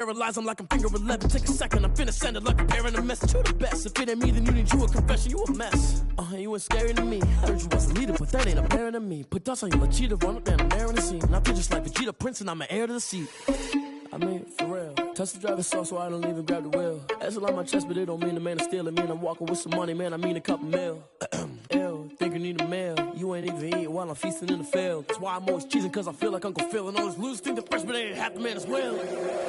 Paralyze them like I'm finger 11. Take a second, I'm finna send it like a parent a message. You the best. If it ain't me, then you need you a confession. You a mess. You ain't scary to me. Heard you was a leader, but that ain't apparent to me. Put dust on you, like cheetah, run up down the air in the scene. I feel just like Vegeta Prince, and I'm an heir to the seat. I mean, for real. Touch the driver's soft so I don't even grab the wheel. That's a lot on my chest, but it don't mean the man is stealing. Mean I'm walking with some money, man. I mean a couple mil. Ew, think you need a meal. You ain't even eating while I'm feasting in the field. That's why I'm always cheesing, cause I feel like Uncle Phil. And all this loose think the freshman ain't half the man as well.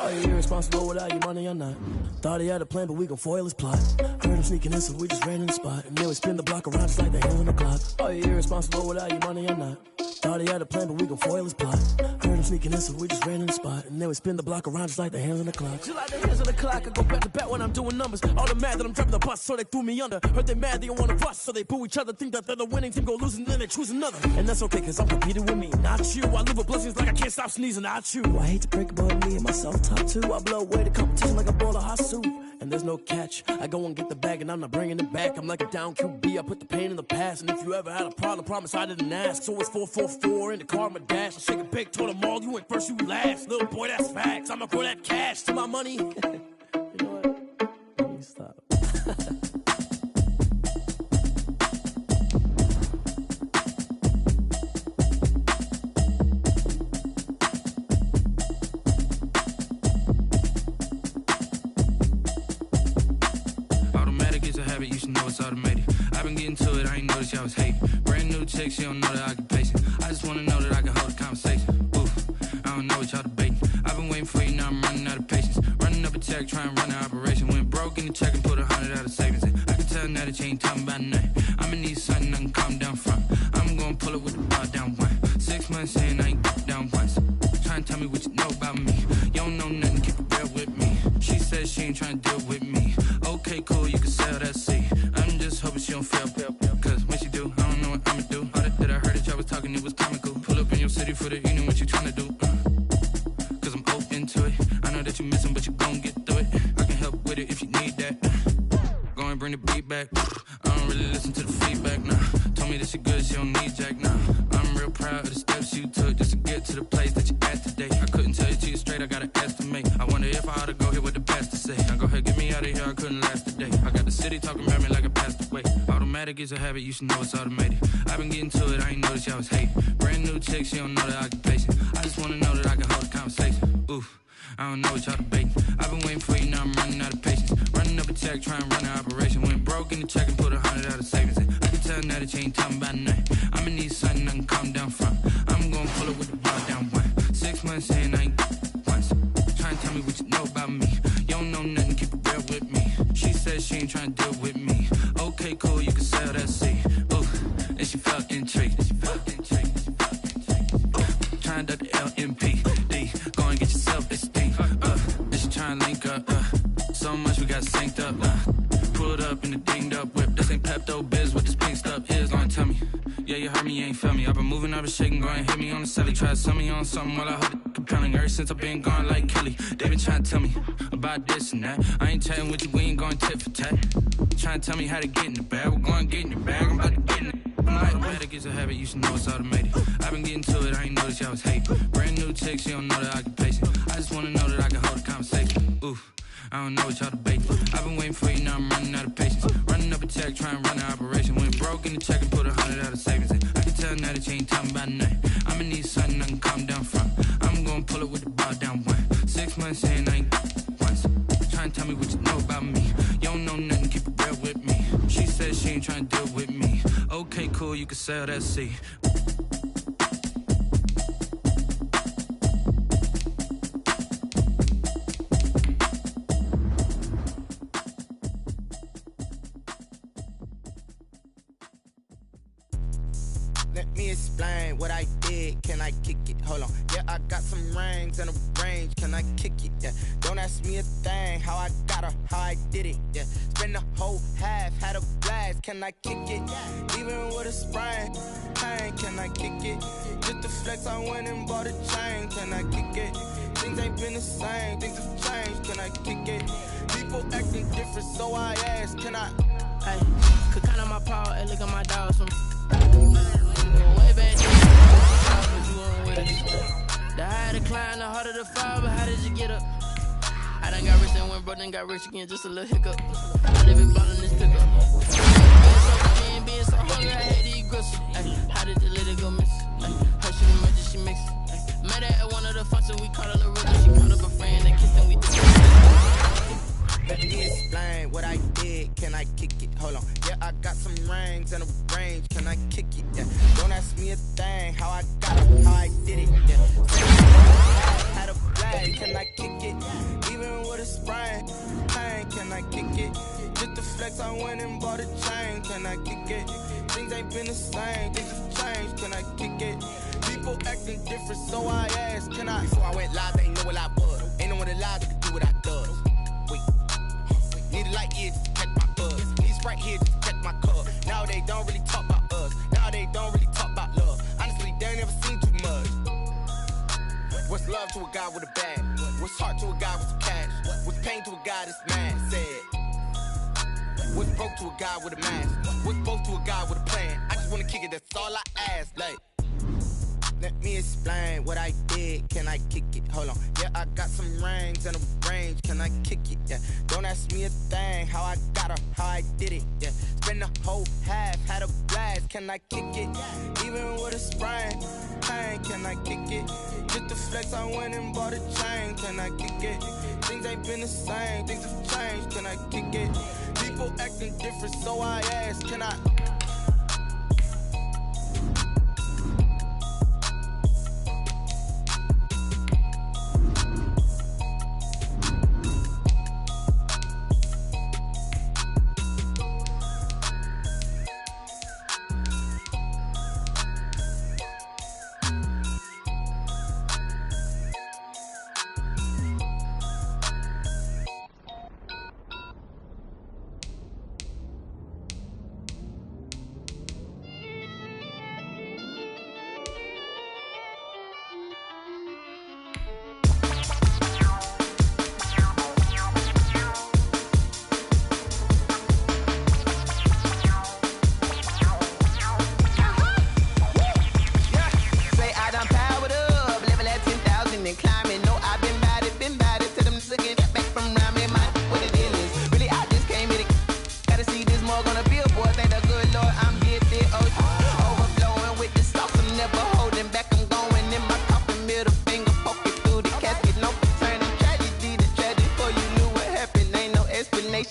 Are you irresponsible without your money or not? Thought he had a plan, but we gon' foil his plot. Heard him sneaking in, so we just ran in the spot. And then we spin the block around just like the hand on the clock. Are you irresponsible without your money or not? Thought he had a plan, but we gon' foil his plot. Heard him sneaking in, so we just ran in the spot. And then we spin the block around just like the hands on the clock. Just like the hands on the clock, I go back to back when I'm doing numbers. All the mad that I'm driving the bus, so they threw me under. Heard they mad, they don't wanna bust, so they boo each other. Think that they're the winning team, go losing, then they choose another. And that's okay, cause I'm competing with me, not you. I live with blessings like I can't stop sneezing, not you. I hate to break it, but me and myself top two. I blow away the competition like a bowl of hot soup. And there's no catch. I go and get the bag and I'm not bringing it back. I'm like a down QB, I put the pain in the past. And if you ever had a problem, promise I didn't ask. So it's 444 in the car, my dash. I shake a big, told them all, you went first, you last. Little boy, that's facts. I'ma grow that cash to my money. You know what? Let me stop. You should know it's automated. I've been getting to it, I ain't noticed y'all was hating. Brand new chick, she don't know the occupation. I just wanna know that I can hold a conversation. Oof, I don't know what y'all debating. I've been waiting for you, now I'm running out of patience. Running up a check, trying to run an operation. Went broke in the check and put 100 out of savings in. I can tell now that you ain't talking about nothing. I'ma need something I can calm down from. I'm gonna pull it with the bar down one. 6 months in, I ain't down once. Trying to tell me what you know about me. You don't know nothing, keep it real with me. She says she ain't trying to deal with me. Okay, cool, you can sell that seat. I'm just hoping she don't fail. Cause when she do, I don't know what I'ma do. All that I heard that y'all was talking, it was comical. Pull up in your city for the evening, what you tryna do? Cause I'm open to it. I know that you missing, but you gon' get through it. I can help with it if you need that. Go and bring the beat back. I don't really listen to the feedback, nah. Told me that she good, she don't need jack, nah. I'm real proud of the steps you took just to get to the place that you at today. I couldn't tell you to you straight, I gotta estimate. I wonder if I ought to go here with the best to say. Now go ahead, get me out of here, I couldn't last a day. I got the city talking about me like I passed away. Automatic is a habit, you should know it's automated. I've been getting to it, I ain't noticed y'all was hating. Brand new chick, she don't know the occupation. I just wanna know that I can hold a conversation. Oof, I don't know what y'all debating. I've been waiting for you, now I'm running out of patience. Running up a check, trying to run an operation. Went broke in the check and put 100 out of savings in. I can tell now that you ain't talking about nothing. I'ma need something I can calm down from. I'm gonna pull it with the bar down one. 6 months in, I ain't once. Trying to tell me what you know about me. You don't know nothing, keep it real with me. She says she ain't trying to deal with me. Okay, cool, you can sell that seat. Ooh, and she felt intrigued. Trying to duck the LMPD. Go and get yourself esteem. And she trying to link up. So much we got synced up. Pulled up in the dinged up whip. This ain't Pepto Biz, what this pink stuff is. Gonna tell me. Yeah, you heard me, you ain't feel me. I've been moving, I've been shaking, go and hit me on the celly. Try to sell me on something while I hold it compelling. Ever since I've been gone like Kelly, they been trying to tell me about this and that. I ain't chatting with you, we ain't going tit for tat. Trying to tell me how to get in the bag, we're going to get in the bag, I'm about to get in it. Automatic is a habit, you should know it's automated. I've been getting to it, I ain't noticed y'all was hating. Brand new chick, she don't know the occupation. I just wanna know that I can hold a conversation. Oof, I don't know what y'all debating. I've been waiting for you, now I'm running out of patience. Running up a check, trying to run an operation. Went broke in the check and put 100 out of savings in. I can tell now that you ain't talking about nothing. I'ma need something I can calm down from. I'm gonna pull it with the bar down one. 6 months in, I ain't once. Trying to tell me what you know about me. You don't know nothing, keep it real with me. She says she ain't trying to deal with me. Okay, cool, you can sell that seat. Let me explain what I did. Can I kick it? Hold on. Yeah, I got some rings and a range. Can I kick it? Yeah. Don't ask me a thing. How I got her, how I did it. Yeah. Spend the whole half, had a blast. Can I kick it? Even with a sprain. Pain, can I kick it? Just to flex, I went and bought a chain. Can I kick it? Things ain't been the same. Things have changed. Can I kick it? People acting different, so I asked. Can I? Hey, could count on my power and look at my dogs from way back then. You on with it. The higher the climb, the harder the fall, but how did you get up? brother and got rich again, just a little hiccup. I live in bottom this pickup. Being so hungry, I had to eat grits. How did the lady go miss? Her she emergency mix. Met her at one of the functions, we caught her little rhythm. She called up a friend and kissed and we did. Let me explain what I did. Can I kick it? Hold on. Yeah, I got some rings and a range. Can I kick it? Yeah. Don't ask me a thing. How I got it, how I did it. Yeah. Had a flag. Can I kick it? Even with a sprain. Pain. Can I kick it? Just the flex, I went and bought a chain. Can I kick it? Things ain't been the same. Things have changed. Can I kick it? People acting different, so I asked, can I? Before I went live, they ain't know what I was. Ain't no one alive that could do what I does. Wait. Need a light here just to catch my buzz. Need Sprite here just to catch my cup. Now they don't really talk about us. Now they don't really talk about love. Honestly, they ain't never seen too much. What's love to a guy with a bag? What's heart to a guy with some cash? What's pain to a guy that's mad? Said. What's broke to a guy with a mask? What's both to a guy with a plan? I just wanna kick it, that's all I ask. Like, let me explain what I did. Can I kick it? Hold on. Yeah, I got some rings and a range. Can I kick it? Yeah. Don't ask me a thing. How I got her, how I did it. Yeah. Spend the whole half, had a blast. Can I kick it? Even with a sprain. Pain. Can I kick it? Just the flex, I went and bought a chain. Can I kick it? Things ain't been the same. Things have changed. Can I kick it? People acting different, so I ask, can I?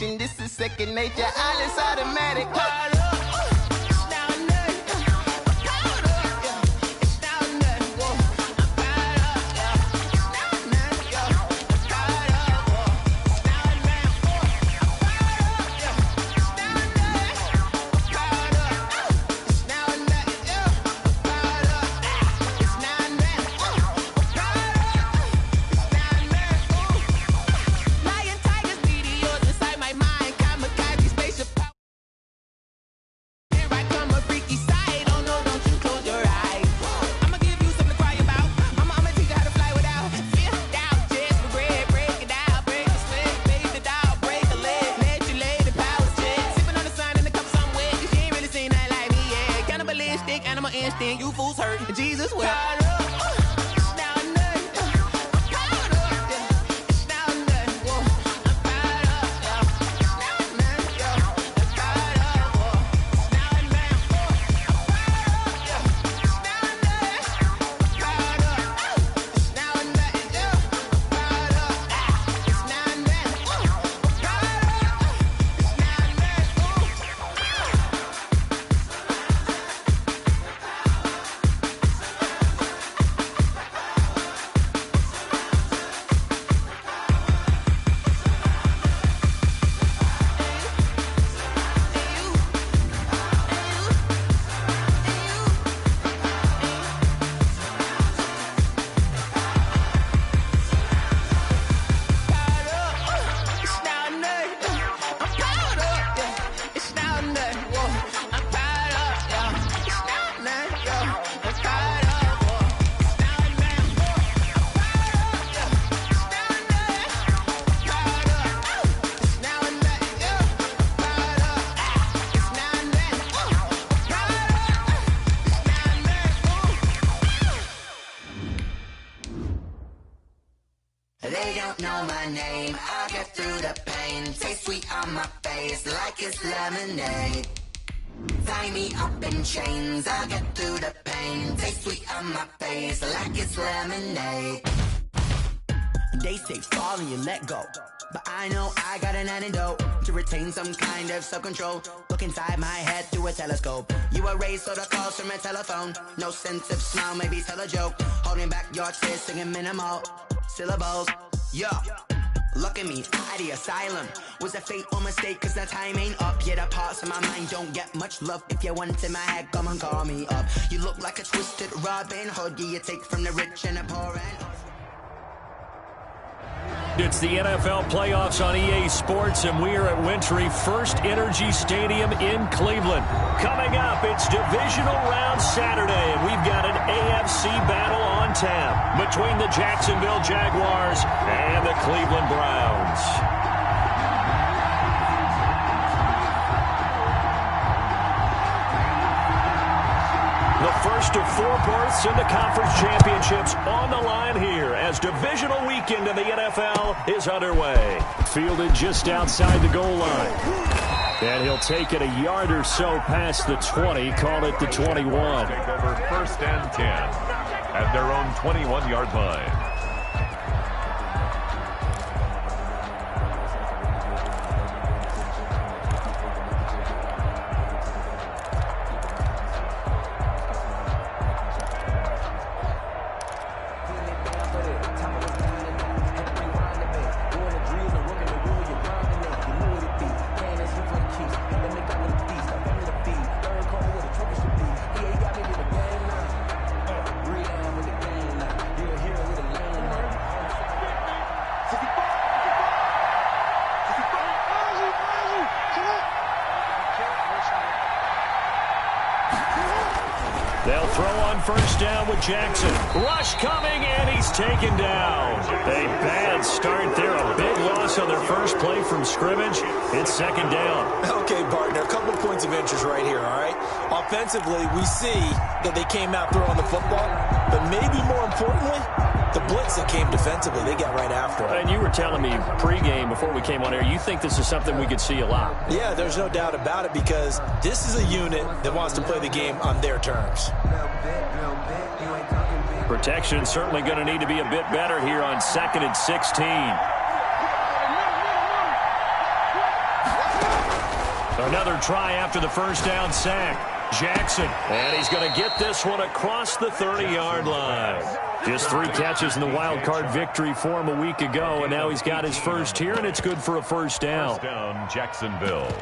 This is second nature, all is automatic. You fools hurt. Jesus will. I'll get through the pain. Taste sweet on my face like it's lemonade. Tie me up in chains, I'll get through the pain. Taste sweet on my face like it's lemonade. They say fall and you let go, but I know I got an antidote to retain some kind of self-control. Look inside my head through a telescope. You erase all the calls from a telephone. No sense of smile, maybe tell a joke. Holding back your tears, singing minimal syllables. Yeah, look at me, at the asylum. Was a fate or mistake, cause the time ain't up. Yeah, the parts of my mind don't get much love. If you want in my head, come and call me up. You look like a twisted Robin Hood. Yeah, you take from the rich and the poor and... It's the NFL playoffs on EA Sports, and we are at Wintry First Energy Stadium in Cleveland. Coming up, it's Divisional Round Saturday, and we've got an AFC battle on tap between the Jacksonville Jaguars and the Cleveland Browns. The first of 4 berths in the conference championships on the line here as divisional weekend in the NFL is underway. Fielded just outside the goal line. And he'll take it a yard or so past the 20, call it the 21. Take over 1st and 10 at their own 21-yard line. They'll throw on first down with Jackson. Rush coming, and he's taken down. A bad start there. A big loss on their first play from scrimmage. It's 2nd down. Okay, partner, a couple of points of interest right here, all right? Offensively, we see that they came out throwing the football, but maybe more importantly, the blitz that came defensively, they got right after it. And you were telling me pregame before we came on air, you think this is something we could see a lot. Yeah, there's no doubt about it because this is a unit that wants to play the game on their terms. Protection certainly going to need to be a bit better here on 2nd and 16. Another try after the first down sack. Jackson, and he's going to get this one across the 30-yard line. Just 3 catches in the wild card victory for him a week ago, and now he's got his first here, and it's good for a first down. First down, Jacksonville.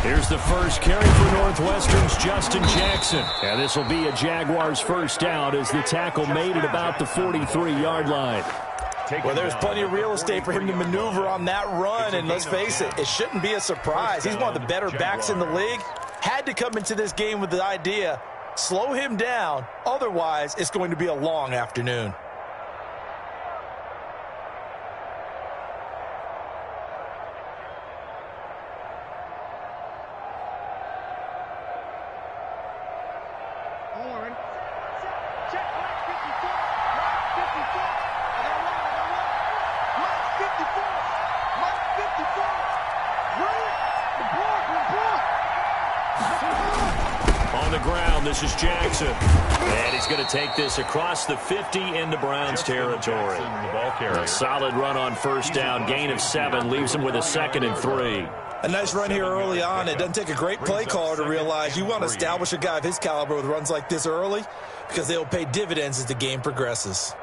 Here's the first carry for Northwestern's Justin Jackson. And this will be a Jaguars first down as the tackle made it about the 43-yard line. Well, there's plenty of real estate for him to maneuver on that run, and let's face it, it shouldn't be a surprise. He's one of the better backs in the league. Had to come into this game with the idea, slow him down, otherwise it's going to be a long afternoon. On the ground, this is Jackson. And he's going to take this across the 50 into Browns territory. A solid run on first down. Gain of 7 leaves him with a 2nd and 3. A nice run here early on. It doesn't take a great play caller to realize you want to establish a guy of his caliber with runs like this early because they'll pay dividends as the game progresses.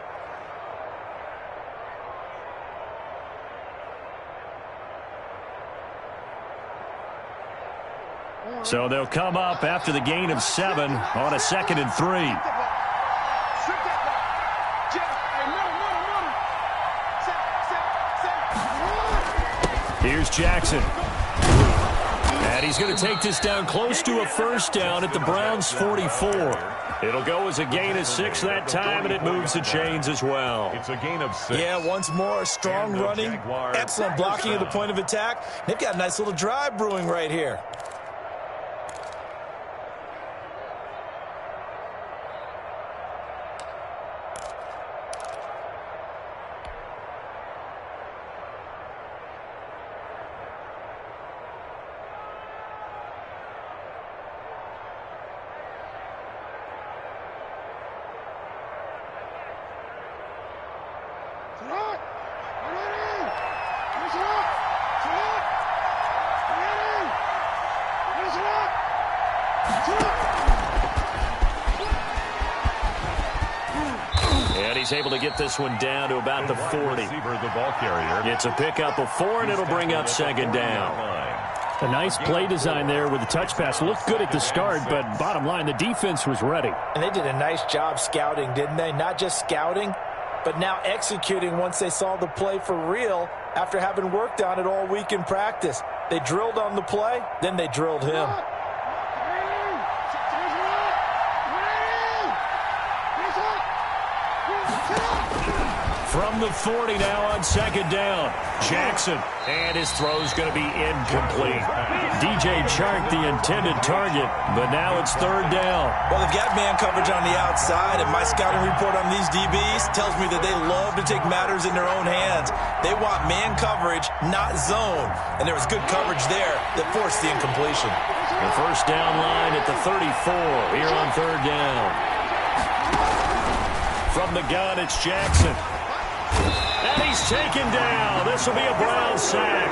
So they'll come up after the gain of 7 on a 2nd and 3. Here's Jackson. And he's going to take this down close to a first down at the Browns' 44. It'll go as a gain of 6 that time, and it moves the chains as well. It's a gain of 6. Yeah, once more, strong running, excellent blocking at the point of attack. They've got a nice little drive brewing right here. And he's able to get this one down to about the 40. It's a pickup of 4, and it'll bring up second down. A nice play design there with the touch pass. Looked good at the start, but bottom line, the defense was ready. And they did a nice job scouting, didn't they? Not just scouting, but now executing once they saw the play for real after having worked on it all week in practice. They drilled on the play, then they drilled him. From the 40 now on second down. Jackson, and his throw's going to be incomplete. DJ Chark, the intended target, but now it's third down. Well, they've got man coverage on the outside, and my scouting report on these DBs tells me that they love to take matters in their own hands. They want man coverage, not zone, and there was good coverage there that forced the incompletion. The first down line at the 34 here on third down. From the gun, it's Jackson. And he's taken down. This will be a Brown sack.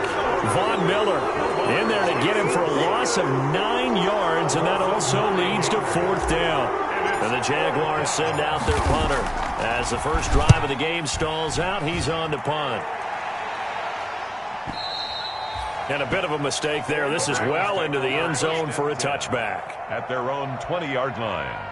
Von Miller in there to get him for a loss of 9 yards, and that also leads to fourth down. And the Jaguars send out their punter. As the first drive of the game stalls out, he's on to punt. And a bit of a mistake there. This is well into the end zone for a touchback. At their own 20-yard line.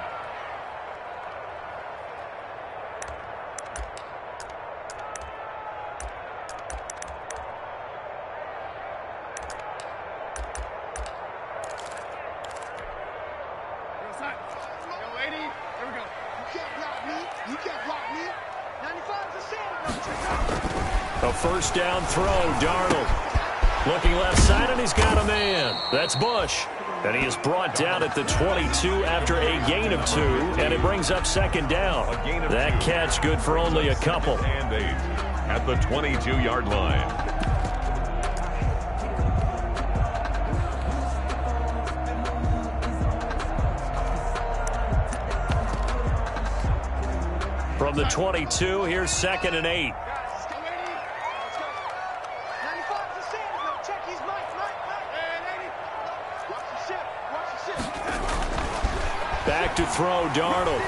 A first down throw, Darnold. Looking left side, and he's got a man. That's Bush. And he is brought down at the 22 after a gain of 2, and it brings up second down. That catch good for only a couple. And 8 at the 22-yard line. From the 22, here's second and 8. Back to throw, Darnold.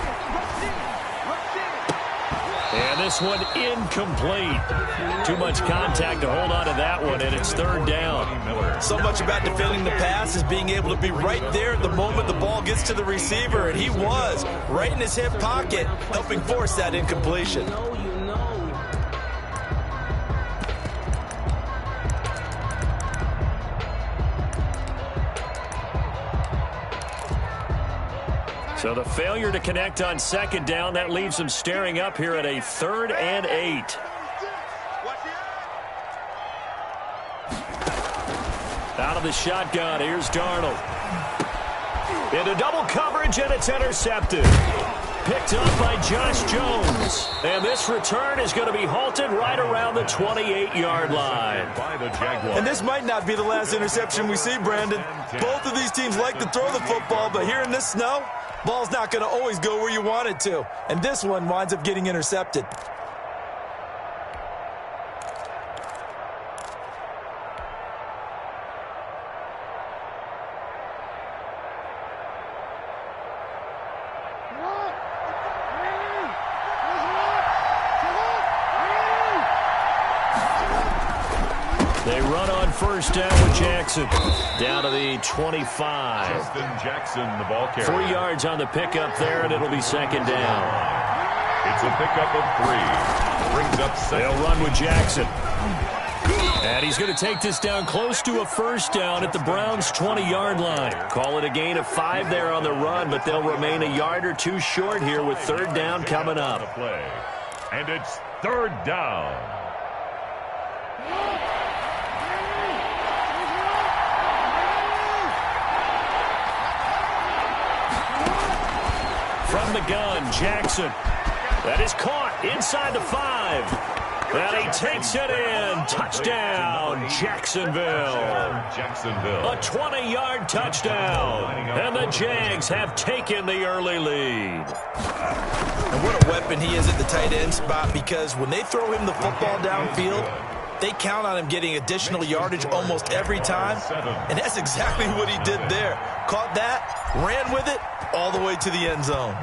And this one incomplete. Too much contact to hold on to that one, and it's third down. So much about defending the pass is being able to be right there at the moment the ball gets to the receiver, and he was right in his hip pocket, helping force that incompletion. So the failure to connect on second down, that leaves them staring up here at a 3rd and 8. Out of the shotgun, here's Darnold. Into double coverage, and it's intercepted. Picked up by Josh Jones. And this return is going to be halted right around the 28-yard line. And this might not be the last interception we see, Brandon. Both of these teams like to throw the football, but here in this snow, ball's not going to always go where you want it to. And this one winds up getting intercepted. They run on first down with Jackson. Down to the 25. Justin Jackson, the ball carrier. 3 yards on the pickup there, and it'll be second down. It's a pickup of 3. Brings up second. They'll run with Jackson. And he's going to take this down close to a first down at the Browns' 20-yard line. Call it a gain of 5 there on the run, but they'll remain a yard or two short here with third down coming up. And it's third down. From the gun, Jackson. That is caught inside the 5. And he takes it in. Touchdown, Jacksonville. A 20-yard touchdown. And the Jags have taken the early lead. And what a weapon he is at the tight end spot, because when they throw him the football downfield, they count on him getting additional yardage almost every time. And that's exactly what he did there. Caught that, ran with it, all the way to the end zone.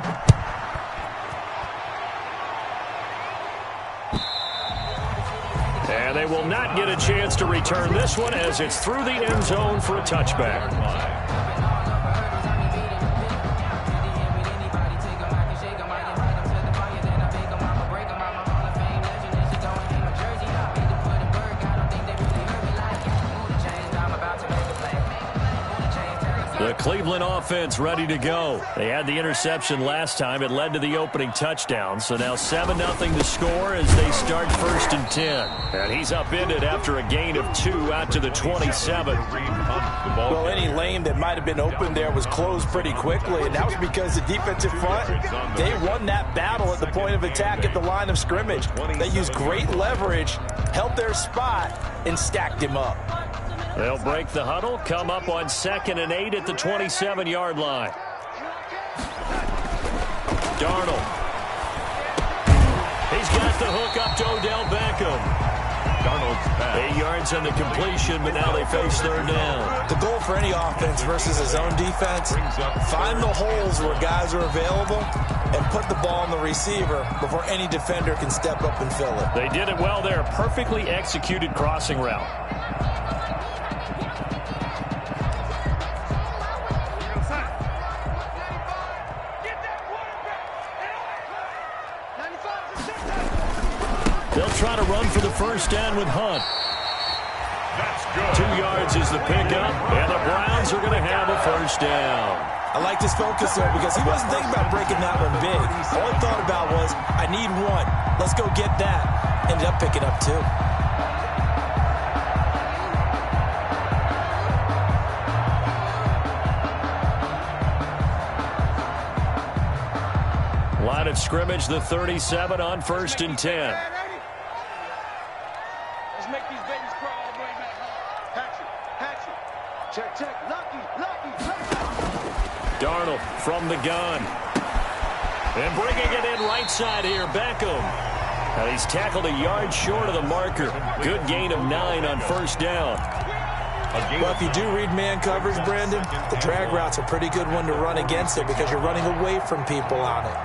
And they will not get a chance to return this one as it's through the end zone for a touchback. The Cleveland offense ready to go. They had the interception last time. It led to the opening touchdown. So now 7-0 to score as they start 1st and 10. And he's upended after a gain of 2 out to the 27. Well, any lane that might have been open there was closed pretty quickly, and that was because the defensive front, they won that battle at the point of attack at the line of scrimmage. They used great leverage, held their spot, and stacked him up. They'll break the huddle, come up on 2nd and 8 at the 27-yard line. Darnold. He's got the hook up to Odell Beckham. Darnold's pass. 8 yards on the completion, but now they face third down. The goal for any offense versus his own defense, find the holes where guys are available and put the ball on the receiver before any defender can step up and fill it. They did it well there. Perfectly executed crossing route. They'll try to run for the first down with Hunt. That's good. 2 yards is the pickup, and the Browns are going to have a first down. I liked his focus there because he wasn't thinking about breaking that one big. All he thought about was, I need 1. Let's go get that. Ended up picking up 2. Line of scrimmage, the 37 on 1st and 10. Darnold from the gun. And bringing it in right side here, Beckham. And he's tackled a yard short of the marker. Good gain of 9 on first down. Well, if you do read man coverage, Brandon, the drag route's a pretty good one to run against it because you're running away from people on it.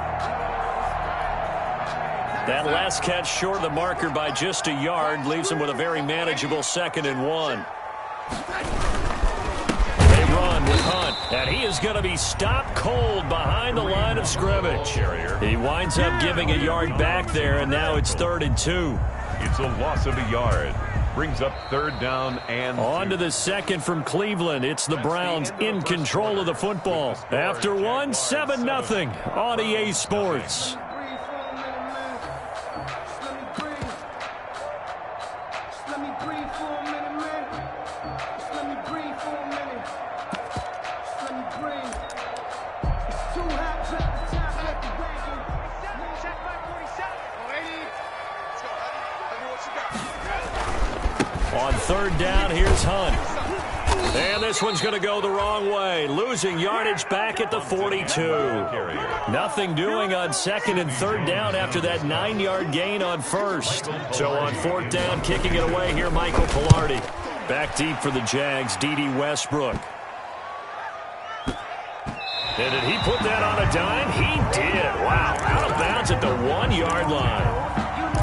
That last catch short of the marker by just a yard leaves him with a very manageable 2nd and 1. They run with Hunt, and he is going to be stopped cold behind the line of scrimmage. He winds up giving a yard back there, and now it's 3rd and 2. It's a loss of a yard. Brings up 3rd down and 2. On to the 2nd from Cleveland. It's the Browns in control of the football. After 1, 7-0 on EA Sports. On 3rd down, here's Hunt. And this one's going to go the wrong way. Losing yardage back at the 42. Nothing doing on 2nd and 3rd down after that 9-yard gain on 1st. So on 4th down, kicking it away here, Michael Pilardi. Back deep for the Jags, D.D. Westbrook. And did he put that on a dime? He did. Wow, out of bounds at the 1-yard line.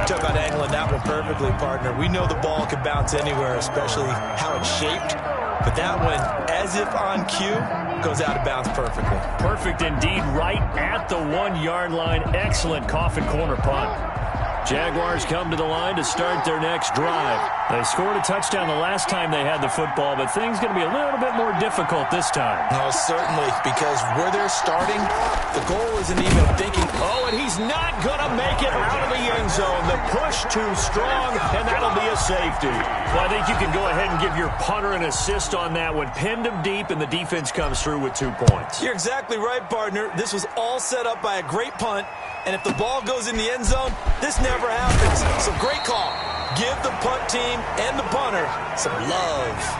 Talk about angling that one perfectly, partner. We know the ball can bounce anywhere, especially how it's shaped. But that one, as if on cue, goes out of bounds perfectly. Perfect indeed, right at the 1-yard line. Excellent coffin corner punt. Jaguars come to the line to start their next drive. They scored a touchdown the last time they had the football, but things going to be a little bit more difficult this time. No, certainly, because where they're starting, the goal isn't even thinking. Oh, and he's not going to make it out of the end zone. The push too strong, and that'll be a safety. Well, I think you can go ahead and give your punter an assist on that one. Pinned him deep, and the defense comes through with 2 points. You're exactly right, partner. This was all set up by a great punt. And if the ball goes in the end zone, this never happens. So great call. Give the punt team and the punter some love.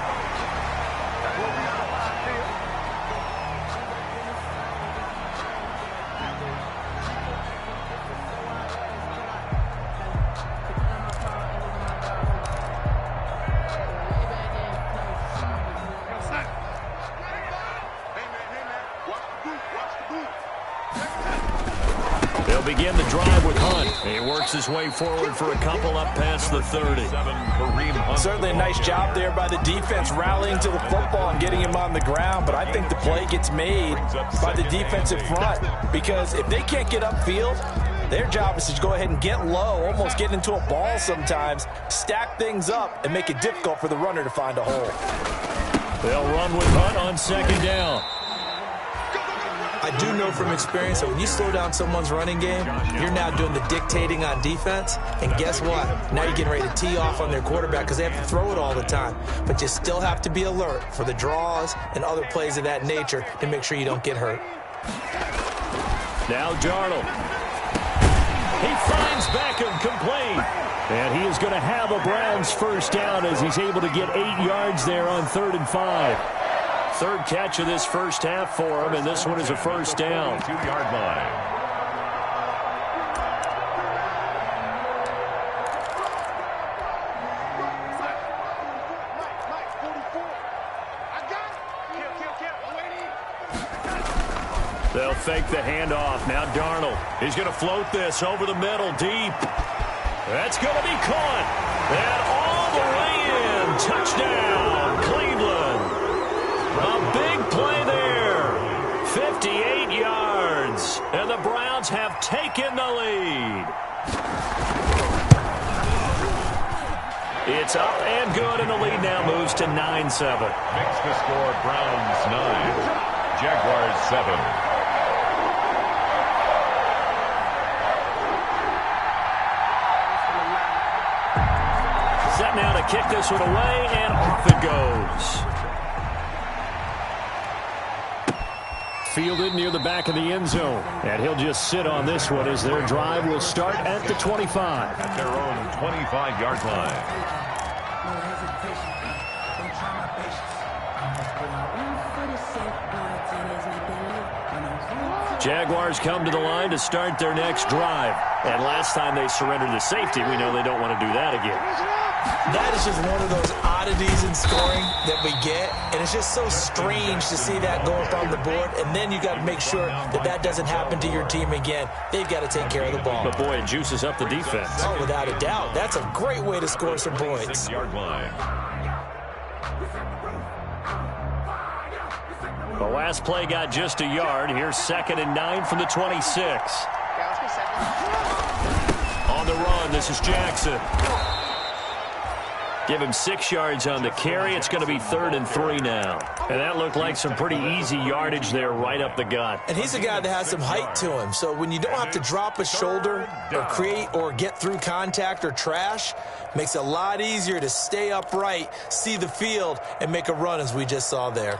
Begin the drive with Hunt. He works his way forward for a couple up past the 30. Certainly a nice job there by the defense rallying to the football and getting him on the ground, but I think the play gets made by the defensive front because if they can't get upfield, their job is to go ahead and get low, almost get into a ball sometimes, stack things up, and make it difficult for the runner to find a hole. They'll run with Hunt on second down. I do know from experience that when you slow down someone's running game, you're now doing the dictating on defense. And guess what? Now you're getting ready to tee off on their quarterback because they have to throw it all the time. But you still have to be alert for the draws and other plays of that nature to make sure you don't get hurt. Now Darnold. He finds Beckham complete. And he is going to have a Browns first down as he's able to get 8 yards there on 3rd and 5. Third catch of this first half for him, and this one is a first down. 2-yard line. They'll fake the handoff. Now Darnold. He's going to float this over the middle deep. That's going to be caught. And all the way in. Touchdown, Cleveland. A big play there. 58 yards. And the Browns have taken the lead. It's up and good, and the lead now moves to 9-7. Makes the score Browns 9, Jaguars 7. Set now to kick this one away, and off it goes. Fielded near the back of the end zone. And he'll just sit on this one as their drive will start at the 25. At their own 25-yard line. Jaguars come to the line to start their next drive. And last time they surrendered the safety, we know they don't want to do that again. That is just one of those oddities in scoring that we get, and it's just so strange to see that go up on the board, and then you got to make sure that that doesn't happen to your team again. They've got to take care of the ball. But, boy, it juices up the defense. Oh, without a doubt. That's a great way to score some points. 6-yard line. The last play got just a yard. Here's 2nd and 9 from the 26. On the run, this is Jackson. Give him 6 yards on the carry. It's going to be 3rd and 3 now. And that looked like some pretty easy yardage there right up the gut. And he's a guy that has some height to him. So when you don't have to drop a shoulder or create or get through contact or trash, makes it a lot easier to stay upright, see the field, and make a run as we just saw there.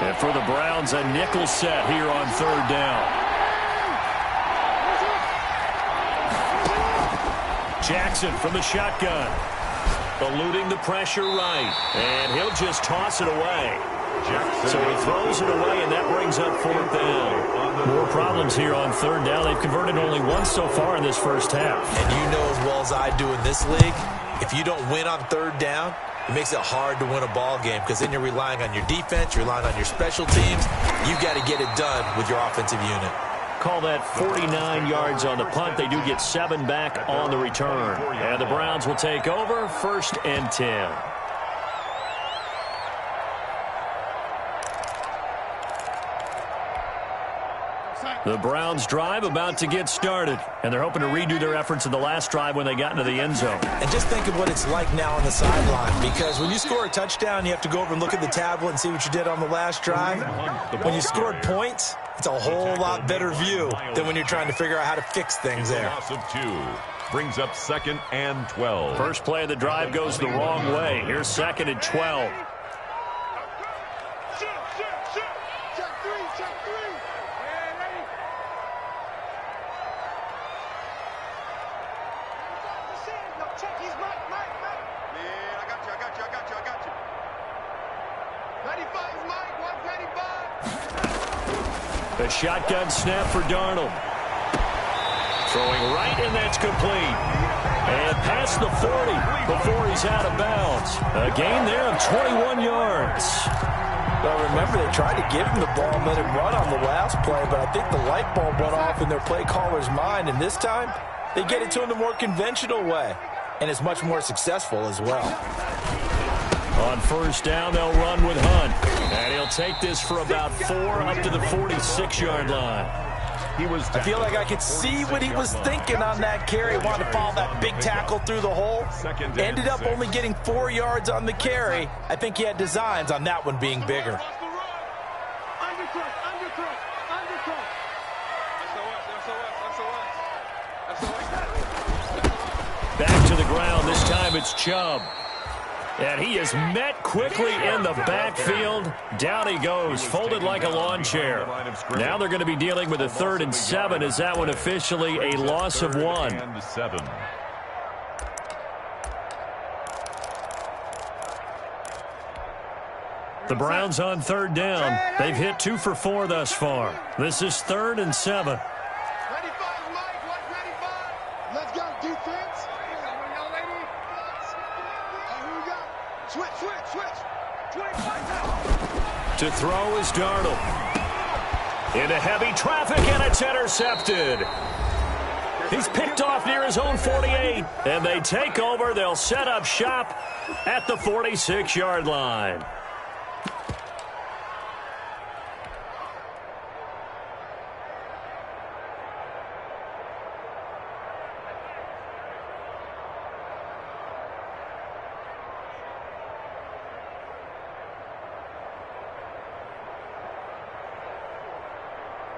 And for the Browns, a nickel set here on 3rd down. Jackson from the shotgun. Eluding the pressure right. And he'll just toss it away. So he throws it away, and that brings up 4th down. More problems here on 3rd down. They've converted only once so far in this first half. And you know as well as I do in this league, if you don't win on 3rd down, it makes it hard to win a ball game because then you're relying on your defense, you're relying on your special teams. You've got to get it done with your offensive unit. Call that 49 yards on the punt. They do get 7 back on the return. And the Browns will take over 1st and 10. The Browns drive about to get started, and they're hoping to redo their efforts in the last drive when they got into the end zone. And just think of what it's like now on the sideline, because when you score a touchdown, you have to go over and look at the tablet and see what you did on the last drive. When you scored points, it's a whole lot better view than when you're trying to figure out how to fix things there. Loss of 2 brings up 2nd and 12. First play of the drive goes the wrong way. Here's 2nd and 12. The shotgun snap for Darnold. Throwing right, and that's complete. And past the 40 before he's out of bounds. A gain there of 21 yards. Well, remember, they tried to give him the ball and let him run on the last play, but I think the light bulb went off in their play caller's mind, and this time they get it to him the more conventional way, and it's much more successful as well. On first down, they'll run with Hunt. And he'll take this for about 4 up to the 46-yard line. I feel like I could see what he was thinking on that carry. Wanted to follow that big tackle through the hole. Ended up only getting 4 yards on the carry. I think he had designs on that one being bigger. Back to the ground. This time it's Chubb. And he is met quickly in the backfield. Down he goes, folded like a lawn chair. Now they're going to be dealing with a 3rd and 7. Is that one officially a loss of 1? The Browns on 3rd down. They've hit 2 for 4 thus far. This is 3rd and 7. To throw is Darnold. Into heavy traffic, and it's intercepted. He's picked off near his own 48, and they take over. They'll set up shop at the 46-yard line.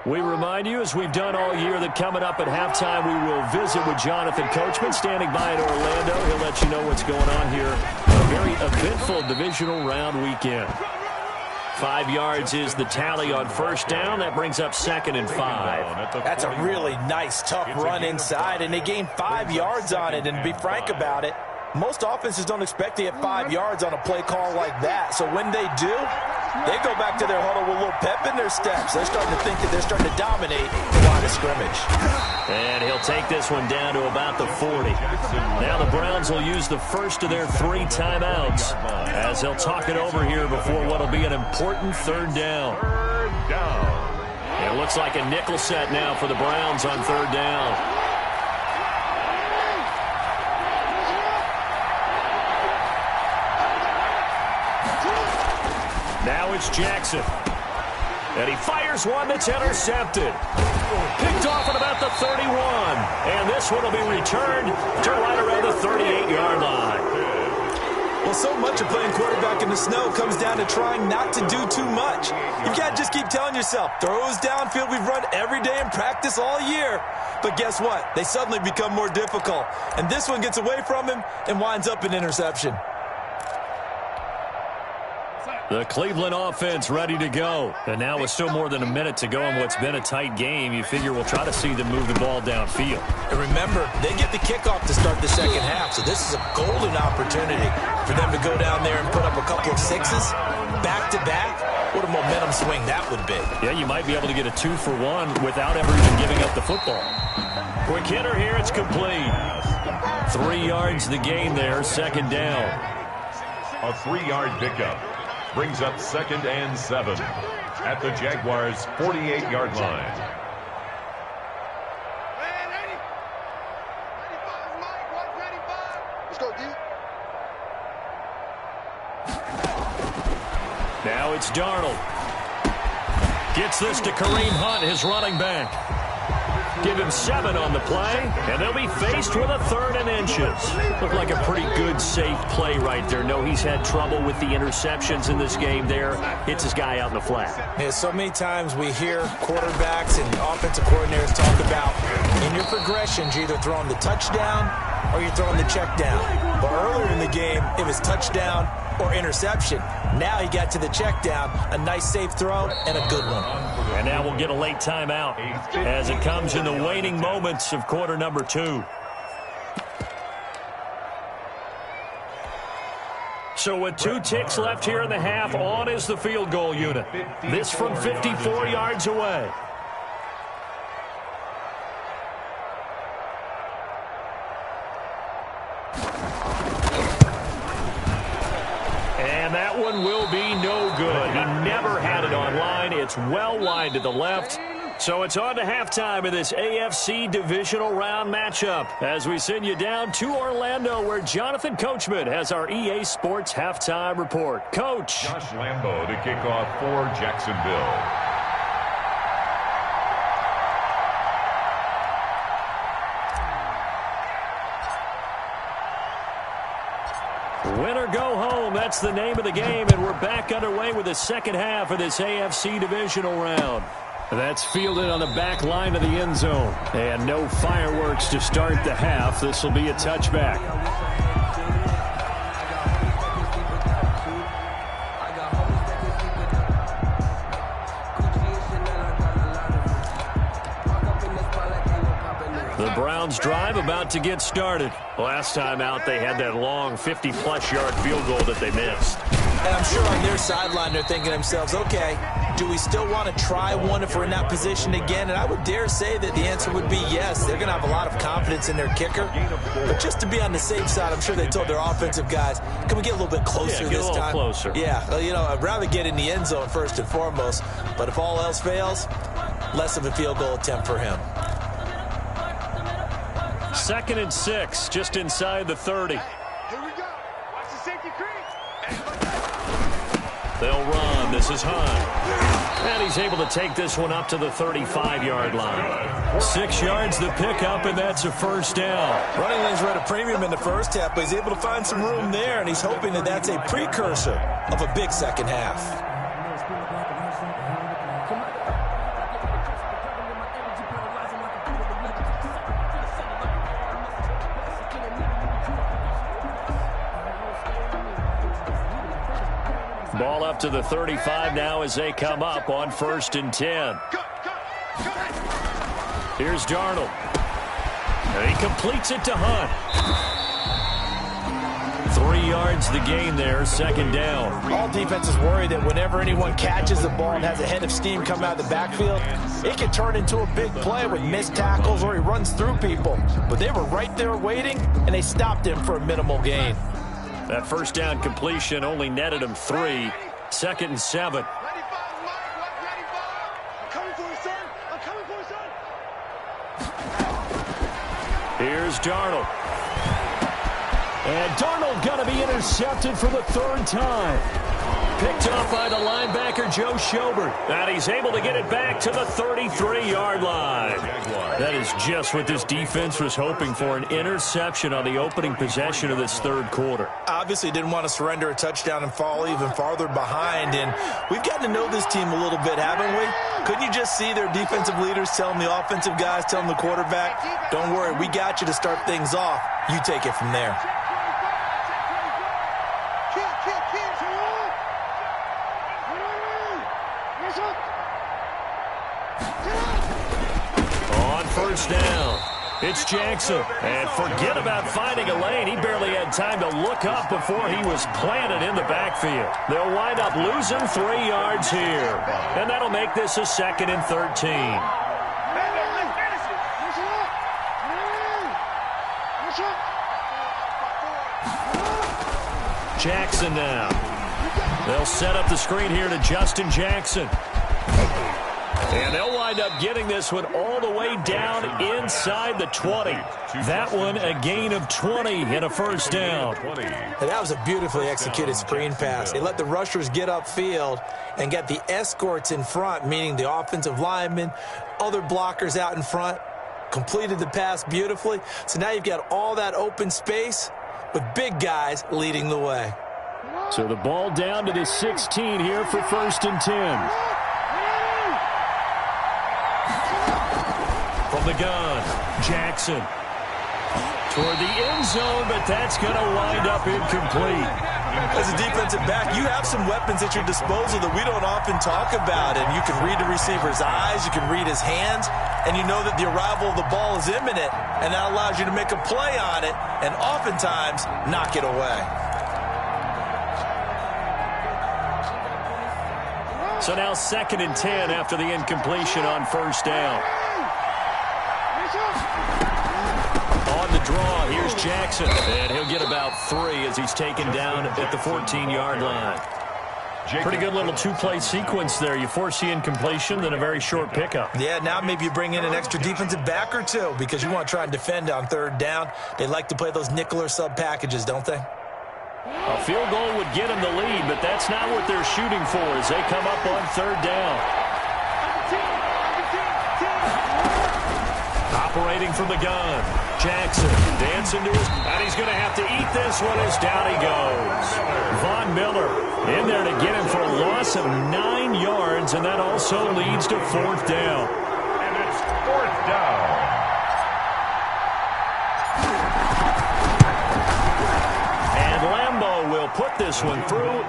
We remind you, as we've done all year, that coming up at halftime, we will visit with Jonathan Coachman, standing by in Orlando. He'll let you know what's going on here. A very eventful divisional round weekend. 5 yards is the tally on first down. That brings up 2nd and 5. That's a really nice, tough run inside, and they gained 5 yards on it. And to be frank about it, most offenses don't expect to get 5 yards on a play call like that. So when they do, they go back to their huddle with a little pep in their steps. They're starting to think that they're starting to dominate the line of scrimmage. And he'll take this one down to about the 40. Now the Browns will use the first of their 3 timeouts as they'll talk it over here before what will be an important 3rd down. It looks like a nickel set now for the Browns on 3rd down. Now it's Jackson. And he fires one that's intercepted. Picked off at about the 31. And this one will be returned to right around the 38-yard line. Well, so much of playing quarterback in the snow comes down to trying not to do too much. You've got to just keep telling yourself, throws downfield we've run every day in practice all year. But guess what? They suddenly become more difficult. And this one gets away from him and winds up an interception. The Cleveland offense ready to go. And now with still more than a minute to go in what's been a tight game, you figure we'll try to see them move the ball downfield. And remember, they get the kickoff to start the second half, so this is a golden opportunity for them to go down there and put up a couple of 6s back-to-back. What a momentum swing that would be. Yeah, you might be able to get a 2-for-1 without ever even giving up the football. Quick hitter here, it's complete. 3 yards the gain there, 2nd down. A 3-yard pickup brings up 2nd and 7 at the Jaguars' 48-yard line. Let's go, D. Now it's Darnold. Gets this to Kareem Hunt, his running back. Give him 7 on the play, and they'll be faced with a 3rd and inches. Looked like a pretty good, safe play right there. No, he's had trouble with the interceptions in this game there. Hits his guy out in the flat. Yeah, so many times we hear quarterbacks and offensive coordinators talk about in your progressions, you're either throwing the touchdown or you're throwing the check down. But earlier in the game, it was touchdown or interception. Now he got to the check down, a nice safe throw, and a good one. And now we'll get a late timeout as it comes in the waning moments of quarter number 2. So with 2 ticks left here in the half, on is the field goal unit. This from 54 yards away. And that one will be no good. He never had it on line. It's well wide to the left. So it's on to halftime in this AFC divisional round matchup as we send you down to Orlando where Jonathan Coachman has our EA Sports halftime report. Coach. Josh Lambo to kick off for Jacksonville. Win or go home, that's the name of the game, and we're back underway with the second half of this AFC divisional round. That's fielded on the back line of the end zone. And no fireworks to start the half. This will be a touchback. The Browns drive about to get started. Last time out, they had that long 50-plus yard field goal that they missed. And I'm sure on their sideline they're thinking to themselves, okay, do we still want to try one if we're in that position again? And I would dare say that the answer would be yes. They're going to have a lot of confidence in their kicker. But just to be on the safe side, I'm sure they told their offensive guys, can we get a little bit closer this time? Closer. Yeah, well, you know, I'd rather get in the end zone first and foremost. But if all else fails, less of a field goal attempt for him. 2nd and 6, just inside the 30. Here we go. Watch the safety creep. They'll run. This is Hunt. And he's able to take this one up to the 35-yard line. 6 yards the pickup, and that's a first down. Running lanes were at a premium in the first half, but he's able to find some room there, and he's hoping that that's a precursor of a big second half. Ball up to the 35 now as they come up on 1st and 10. Here's Darnold. And he completes it to Hunt. 3 yards the gain there, 2nd down. All defenses worry that whenever anyone catches the ball and has a head of steam come out of the backfield, it can turn into a big play with missed tackles or he runs through people. But they were right there waiting, and they stopped him for a minimal gain. That first down completion only netted him 3. 2nd and 7. Here's Darnold. And Darnold going to be intercepted for the 3rd time. Picked off by the linebacker, Joe Schobert. And he's able to get it back to the 33-yard line. That is just what this defense was hoping for, an interception on the opening possession of this 3rd quarter. Obviously didn't want to surrender a touchdown and fall even farther behind. And we've gotten to know this team a little bit, haven't we? Couldn't you just see their defensive leaders telling the offensive guys, telling the quarterback, don't worry, we got you to start things off. You take it from there. On 1st down, it's Jackson. And forget about finding a lane. He barely had time to look up before he was planted in the backfield. They'll wind up losing 3 yards here. And that'll make this a 2nd and 13. Jackson now. They'll set up the screen here to Justin Jackson. And they'll wind up getting this one all the way down inside the 20. That one a gain of 20 and a first down. And that was a beautifully executed screen pass. They let the rushers get upfield and get the escorts in front, meaning the offensive linemen, other blockers out in front, completed the pass beautifully. So now you've got all that open space with big guys leading the way. So the ball down to the 16 here for 1st and 10. From the gun, Jackson. Toward the end zone, but that's going to wind up incomplete. As a defensive back, you have some weapons at your disposal that we don't often talk about. And you can read the receiver's eyes, you can read his hands, and you know that the arrival of the ball is imminent, and that allows you to make a play on it and oftentimes knock it away. So now 2nd and 10 after the incompletion on 1st down. On the draw, here's Jackson. And he'll get about 3 as he's taken down at the 14-yard line. Pretty good little two-play sequence there. You force the incompletion, then a very short pickup. Yeah, now maybe you bring in an extra defensive back or two because you want to try and defend on 3rd down. They like to play those nickel or sub packages, don't they? A field goal would get them the lead, but that's not what they're shooting for as they come up on 3rd down. Operating from the gun, Jackson dancing to his, and he's going to have to eat this one as down he goes. Von Miller in there to get him for a loss of 9 yards, and that also leads to 4th down. And it's 4th down. Will put this one through,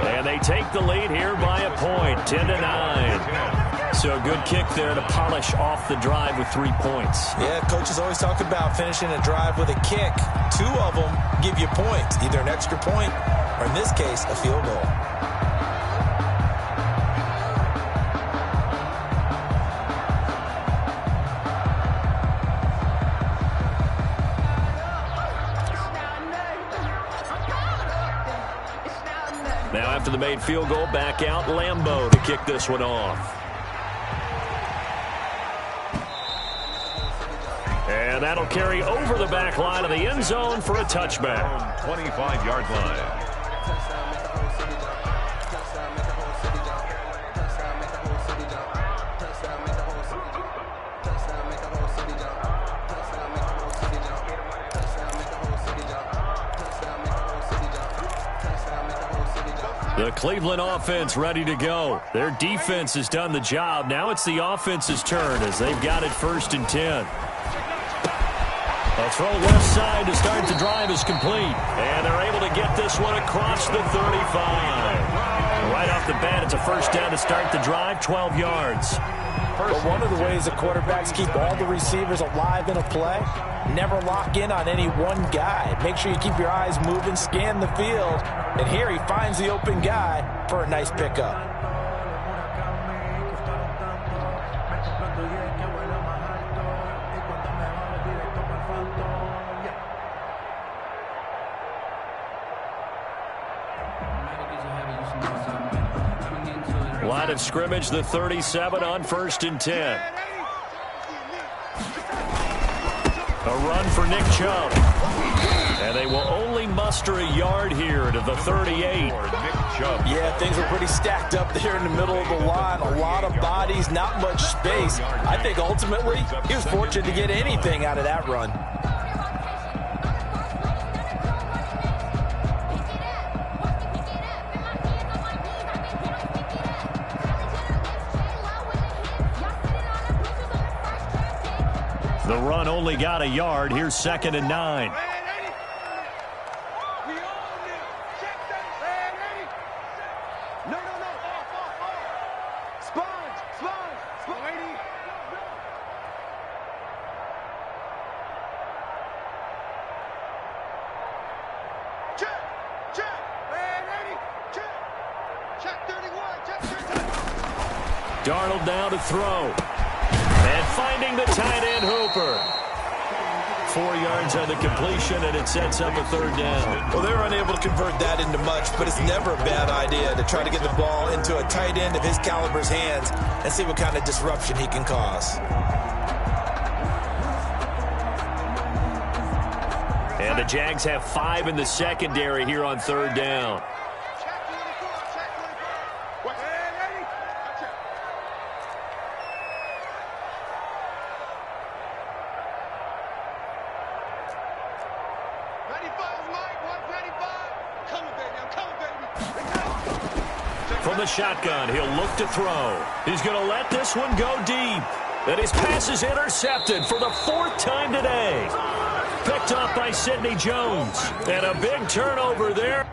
and they take the lead here by a point, 10-9. So a good kick there to polish off the drive with 3 points. Yeah, coaches always talk about finishing a drive with a kick. 2 of them give you points, either an extra point or, in this case, a field goal. Now after the made field goal, back out Lambeau to kick this one off. And that'll carry over the back line of the end zone for a touchback. 25-yard line. The Cleveland offense ready to go. Their defense has done the job. Now it's the offense's turn as they've got it 1st and 10. A throw left side to start the drive is complete. And they're able to get this one across the 35. Right off the bat, it's a 1st down to start the drive, 12 yards. But one of the ways the quarterbacks keep all the receivers alive in a play, never lock in on any one guy. Make sure you keep your eyes moving, scan the field, and here he finds the open guy for a nice pickup. Line of scrimmage, the 37 on 1st and 10. A run for Nick Chubb. And they will only muster a yard here to the 38. Yeah, things were pretty stacked up there in the middle of the line. A lot of bodies, not much space. I think ultimately he was fortunate to get anything out of that run. The run only got a yard. Here's 2nd and 9. Darnold now to throw. And finding the tight end Hooper. 4 yards on the completion, and it sets up a third down. Well, they were unable to convert that into much, but it's never a bad idea to try to get the ball into a tight end of his caliber's hands and see what kind of disruption he can cause. And the Jags have 5 in the secondary here on third down. From the shotgun, he'll look to throw. He's going to let this one go deep. And his pass is intercepted for the 4th time today. Picked off by Sidney Jones. And a big turnover there.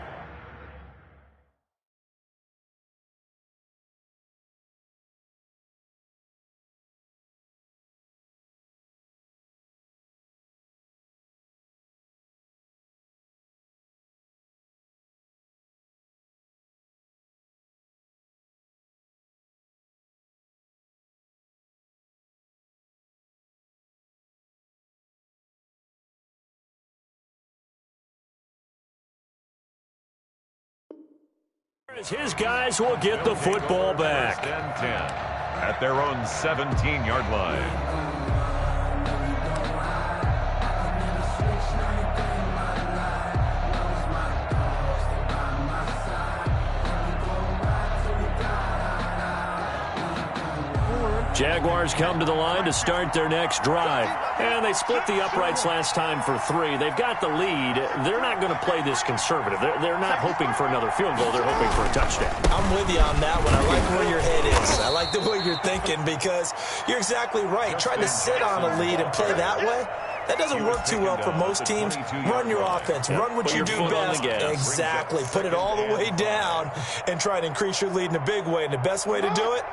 His guys will get the football back. 10 at their own 17-yard line. Jaguars come to the line to start their next drive. And they split the uprights last time for 3. They've got the lead. They're not going to play this conservative. They're not hoping for another field goal. They're hoping for a touchdown. I'm with you on that one. I like where your head is. I like the way you're thinking because you're exactly right. Trying to sit on a lead and play that way, that doesn't work too well for most teams. Run your offense. Run what you do best. Exactly. Put it all the way down and try to increase your lead in a big way. And the best way to do it,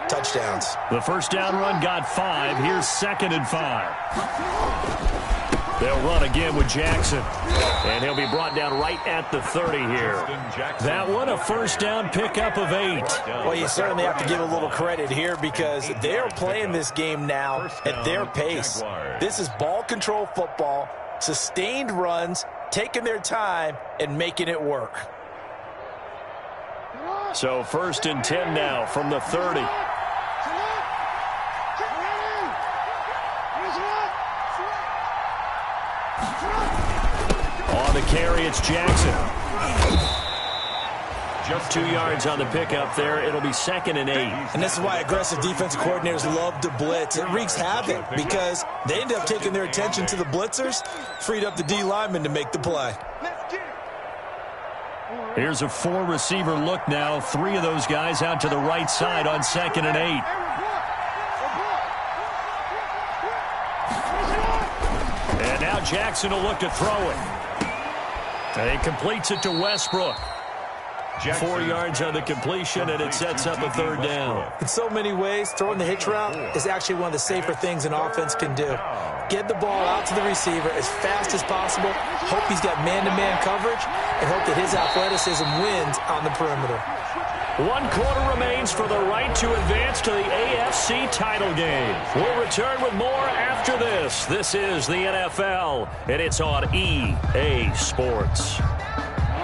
touchdowns. The first down run got 5. Here's 2nd and 5. They'll run again with Jackson. And he'll be brought down right at the 30 here. That one a first down pickup of 8. Well, you certainly have to give a little credit here because they're playing this game now at their pace. This is ball control football, sustained runs, taking their time and making it work. So 1st and 10 now from the 30. On the carry, it's Jackson. Just 2 yards on the pickup there. It'll be 2nd and 8. And this is why aggressive defensive coordinators love to blitz. It wreaks havoc because they end up taking their attention to the blitzers, freed up the D lineman to make the play. Here's a 4-receiver look now. 3 of those guys out to the right side on 2nd and 8. And now Jackson will look to throw it. And he completes it to Westbrook. 4 yards on the completion, and it sets up a third down. In so many ways, throwing the hitch route is actually one of the safer things an offense can do. Get the ball out to the receiver as fast as possible, hope he's got man-to-man coverage, and hope that his athleticism wins on the perimeter. 1 quarter remains for the right to advance to the AFC title game. We'll return with more after this. This is the NFL, and it's on EA Sports.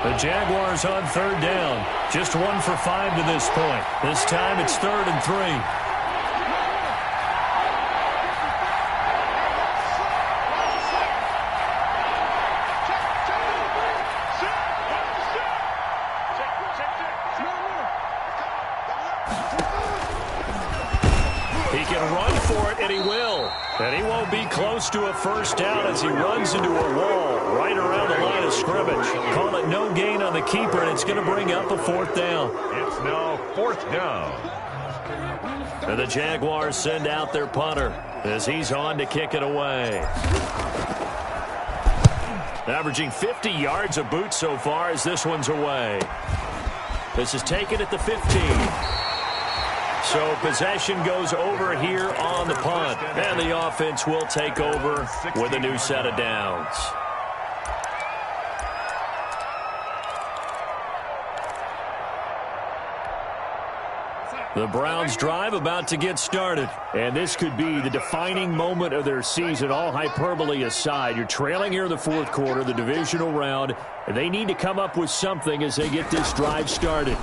The Jaguars on third down. Just 1 for 5 to this point. This time it's 3rd and 3. He can run for it, and he will. And he won't be close to a first down as he runs into a wall right around the line of scrimmage. Call it no gain on the keeper, and it's going to bring up a 4th down. It's now 4th down. And the Jaguars send out their punter as he's on to kick it away. Averaging 50 yards a boot so far as this one's away. This is taken at the 15. So possession goes over here on the punt. And the offense will take over with a new set of downs. The Browns' drive about to get started. And this could be the defining moment of their season, all hyperbole aside. You're trailing here in the fourth quarter, the divisional round, and they need to come up with something as they get this drive started.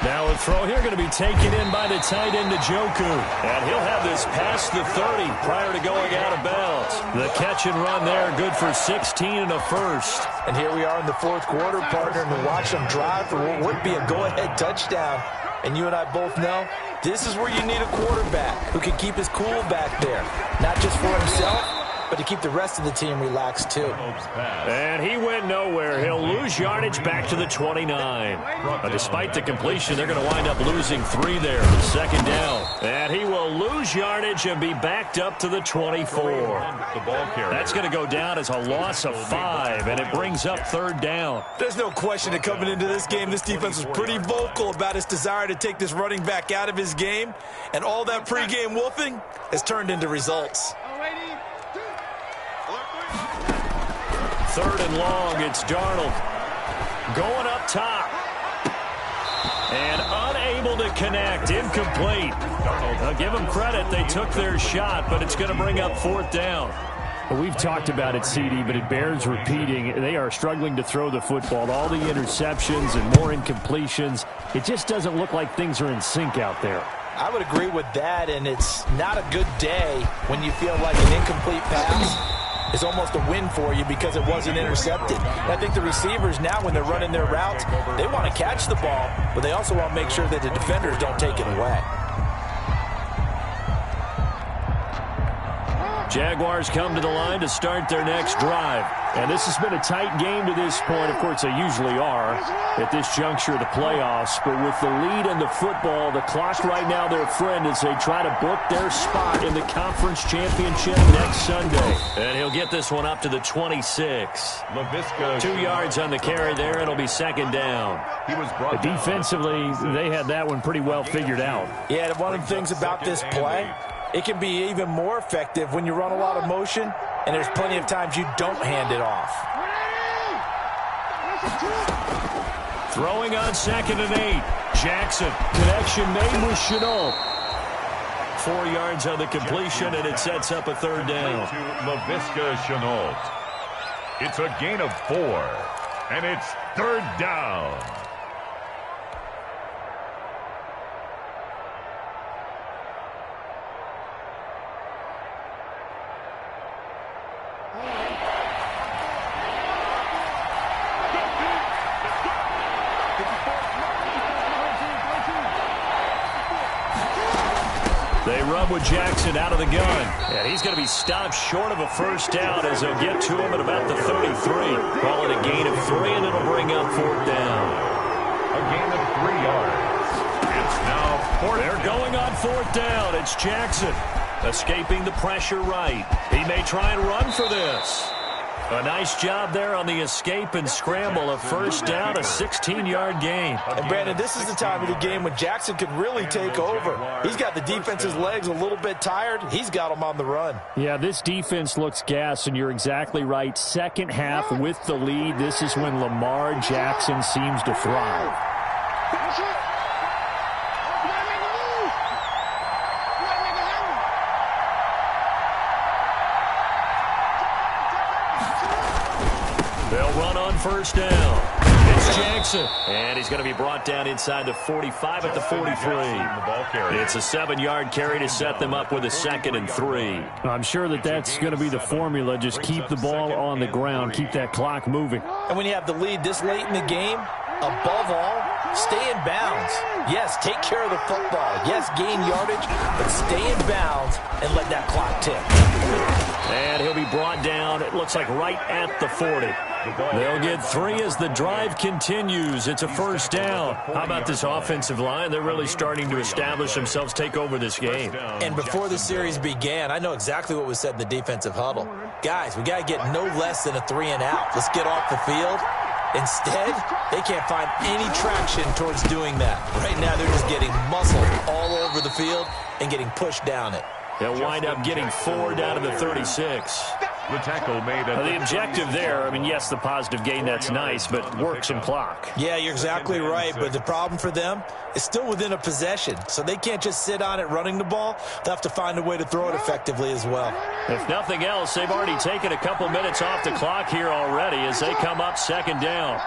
Now a throw here going to be taken in by the tight end, Njoku. And he'll have this past the 30 prior to going out of bounds. The catch and run there, good for 16 and a first. And here we are in the fourth quarter, partner, and to watch them drive for what would be a go-ahead touchdown. And you and I both know this is where you need a quarterback who can keep his cool back there. Not just for himself, but to keep the rest of the team relaxed, too. And he went nowhere. He'll lose yardage back to the 29. But despite the completion, they're going to wind up losing 3 there. Second down. And he will lose yardage and be backed up to the 24. That's going to go down as a loss of 5, and it brings up third down. There's no question that coming into this game, this defense was pretty vocal about its desire to take this running back out of his game. And all that pregame wolfing has turned into results. Third and long, it's Darnold. Going up top. And unable to connect. Incomplete. I'll give them credit. They took their shot, but it's going to bring up fourth down. Well, we've talked about it, CD, but it bears repeating. They are struggling to throw the football. All the interceptions and more incompletions. It just doesn't look like things are in sync out there. I would agree with that, and it's not a good day when you feel like an incomplete pass is almost a win for you because it wasn't intercepted. And I think the receivers now, when they're running their routes, they want to catch the ball, but they also want to make sure that the defenders don't take it away. Jaguars come to the line to start their next drive. And this has been a tight game to this point. Of course, they usually are at this juncture of the playoffs. But with the lead in the football, the clock right now their friend as they try to book their spot in the conference championship next Sunday. And he'll get this one up to the 26. 2 yards on the carry there. It'll be second down. Defensively, they had that one pretty well figured out. Yeah, one of the things about this play, it can be even more effective when you run a lot of motion, and there's plenty of times you don't hand it off. Throwing on 2nd and 8. Jackson. Connection made with Chenault. 4 yards on the completion, and it sets up a third down. Laviska Chenault. It's a gain of 4, and it's third down. They run with Jackson out of the gun. And he's going to be stopped short of a first down as they'll get to him at about the 33. Call it a gain of 3, and it'll bring up fourth down. A gain of 3 yards. It's now fourth. They're going on fourth down. It's Jackson escaping the pressure right. He may try and run for this. A nice job there on the escape and scramble. A first down, a 16-yard gain. And, Brandon, this is the time of the game when Jackson could really take over. He's got the defense's legs a little bit tired. He's got them on the run. Yeah, this defense looks gassed, and you're exactly right. Second half with the lead, this is when Lamar Jackson seems to thrive. They'll run on first down. It's Jackson. And he's going to be brought down inside the 45 at the 43. It's a 7-yard carry to set them up with a 2nd and 3. I'm sure that that's going to be the formula. Just keep the ball on the ground. Keep that clock moving. And when you have the lead this late in the game, above all, stay in bounds. Yes, take care of the football. Yes, gain yardage, but stay in bounds and let that clock tick. And he'll be brought down, it looks like right at the 40. They'll get 3 as the drive continues. It's a first down. How about this offensive line? They're really starting to establish themselves, take over this game. And before the series began, I know exactly what was said in the defensive huddle. Guys, we got to get no less than a 3-and-out. Let's get off the field. Instead, they can't find any traction towards doing that. Right now, they're just getting muscled all over the field and getting pushed down it. They'll wind up getting 4 down to the 36. The tackle made at the objective there, I mean, yes, the positive gain, that's nice, but work some clock. Yeah, you're exactly right, but the problem for them is still within a possession, so they can't just sit on it running the ball. They'll have to find a way to throw it effectively as well. If nothing else, they've already taken a couple minutes off the clock here already as they come up second down.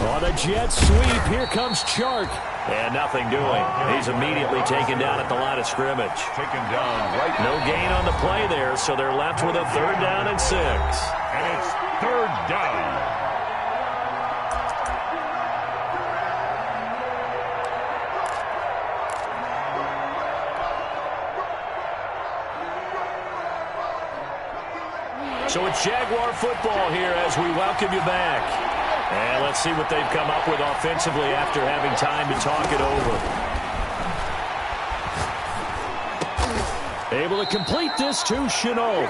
On a jet sweep, here comes Chark. And nothing doing. He's immediately taken down at the line of scrimmage. Taken down right. No gain on the play there, so they're left with a 3rd down and 6. And it's 3rd down. So it's Jaguar football here as we welcome you back. And let's see what they've come up with offensively after having time to talk it over. Able to complete this to Chenault.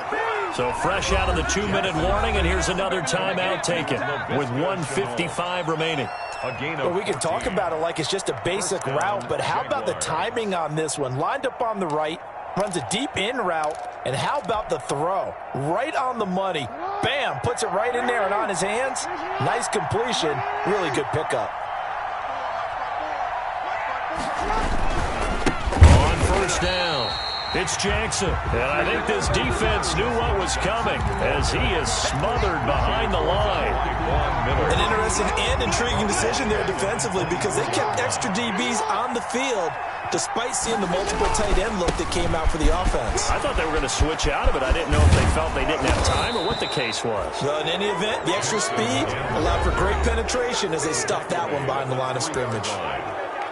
So fresh out of the 2-minute warning, and here's another timeout taken with 1:55 remaining. Well, we can talk about it like it's just a basic route, but how about the timing on this one? Lined up on the right, runs a deep in route, and how about the throw? Right on the money. Bam, puts it right in there and on his hands. Nice completion, really good pickup. On 1st down, it's Jackson. And I think this defense knew what was coming as he is smothered behind the line. An interesting and intriguing decision there defensively because they kept extra DBs on the field despite seeing the multiple tight end look that came out for the offense. I thought they were going to switch out of it. I didn't know if they felt they didn't have time or what the case was. Well, in any event, the extra speed allowed for great penetration as they stuffed that one behind the line of scrimmage.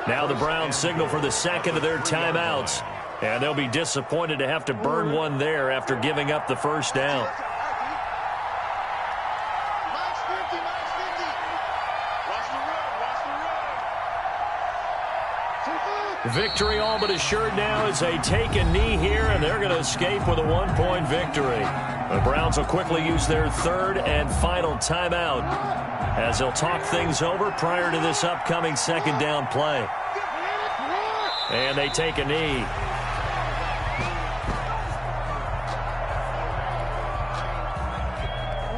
Now the Browns signal for the second of their timeouts. And they'll be disappointed to have to burn one there after giving up the 1st down. Victory all but assured now as they take a knee here, and they're going to escape with a 1-point victory. The Browns will quickly use their 3rd and final timeout as they'll talk things over prior to this upcoming 2nd down play. And they take a knee.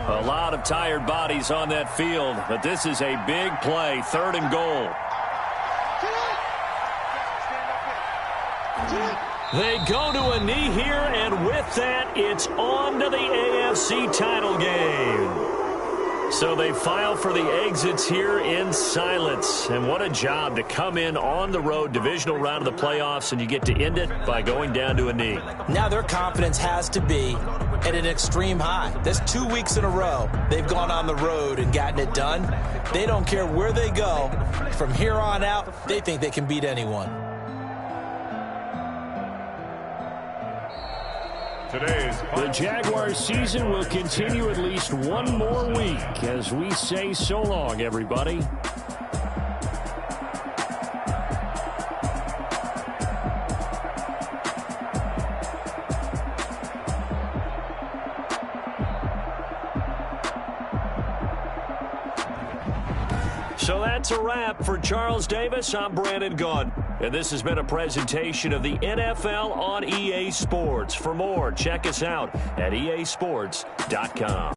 A lot of tired bodies on that field, but this is a big play, 3rd and goal. They go to a knee here, and with that, it's on to the AFC title game. So they file for the exits here in silence. And what a job to come in on the road, divisional round of the playoffs, and you get to end it by going down to a knee. Now their confidence has to be at an extreme high. That's 2 weeks in a row they've gone on the road and gotten it done. They don't care where they go. From here on out, they think they can beat anyone. The Jaguars season will continue at least one more week as we say so long, everybody. So that's a wrap for Charles Davis. I'm Brandon Gunn. And this has been a presentation of the NFL on EA Sports. For more, check us out at easports.com.